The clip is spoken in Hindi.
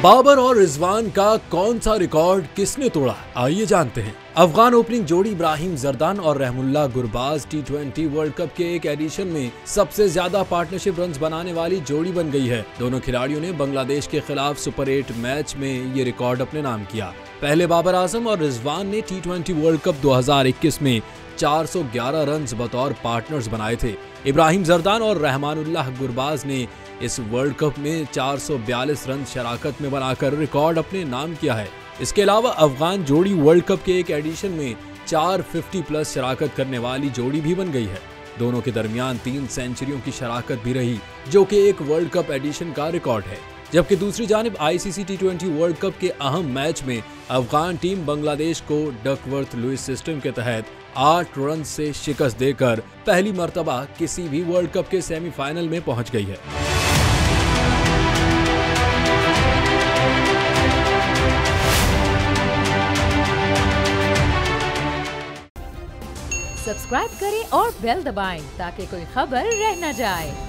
बाबर और रिजवान का कौन सा रिकॉर्ड किसने तोड़ा, आइए जानते हैं। अफगान ओपनिंग जोड़ी इब्राहिम जरदान और रहमुल्लाह गुरबाज T20 वर्ल्ड कप के एक एडिशन में सबसे ज्यादा पार्टनरशिप रन्स बनाने वाली जोड़ी बन गई है। दोनों खिलाड़ियों ने बांग्लादेश के खिलाफ सुपर 8 मैच में ये रिकॉर्ड अपने नाम किया। पहले बाबर आजम और रिजवान ने T20 वर्ल्ड कप 2021 में 411 रन्स बतौर पार्टनर्स बनाए थे। इब्राहिम जरदान और रहमानुल्लाह गुरबाज ने इस वर्ल्ड कप में 442 रन शराकत में बनाकर रिकॉर्ड अपने नाम किया है। इसके अलावा अफगान जोड़ी वर्ल्ड कप के एक एडिशन में 450 प्लस शराकत करने वाली जोड़ी भी बन गई है। दोनों के दरमियान 3 सेंचुरियों की शराकत भी रही, जो कि एक वर्ल्ड कप एडिशन का रिकॉर्ड है। जबकि दूसरी जानिब ICC T20 वर्ल्ड कप के अहम मैच में अफगान टीम बांग्लादेश को डकवर्थ लुइस सिस्टम के तहत 8 रन से शिकस्त देकर पहली मर्तबा किसी भी वर्ल्ड कप के सेमीफाइनल में पहुंच गई है। सब्सक्राइब करें और बेल दबाएं ताकि कोई खबर रह न जाए।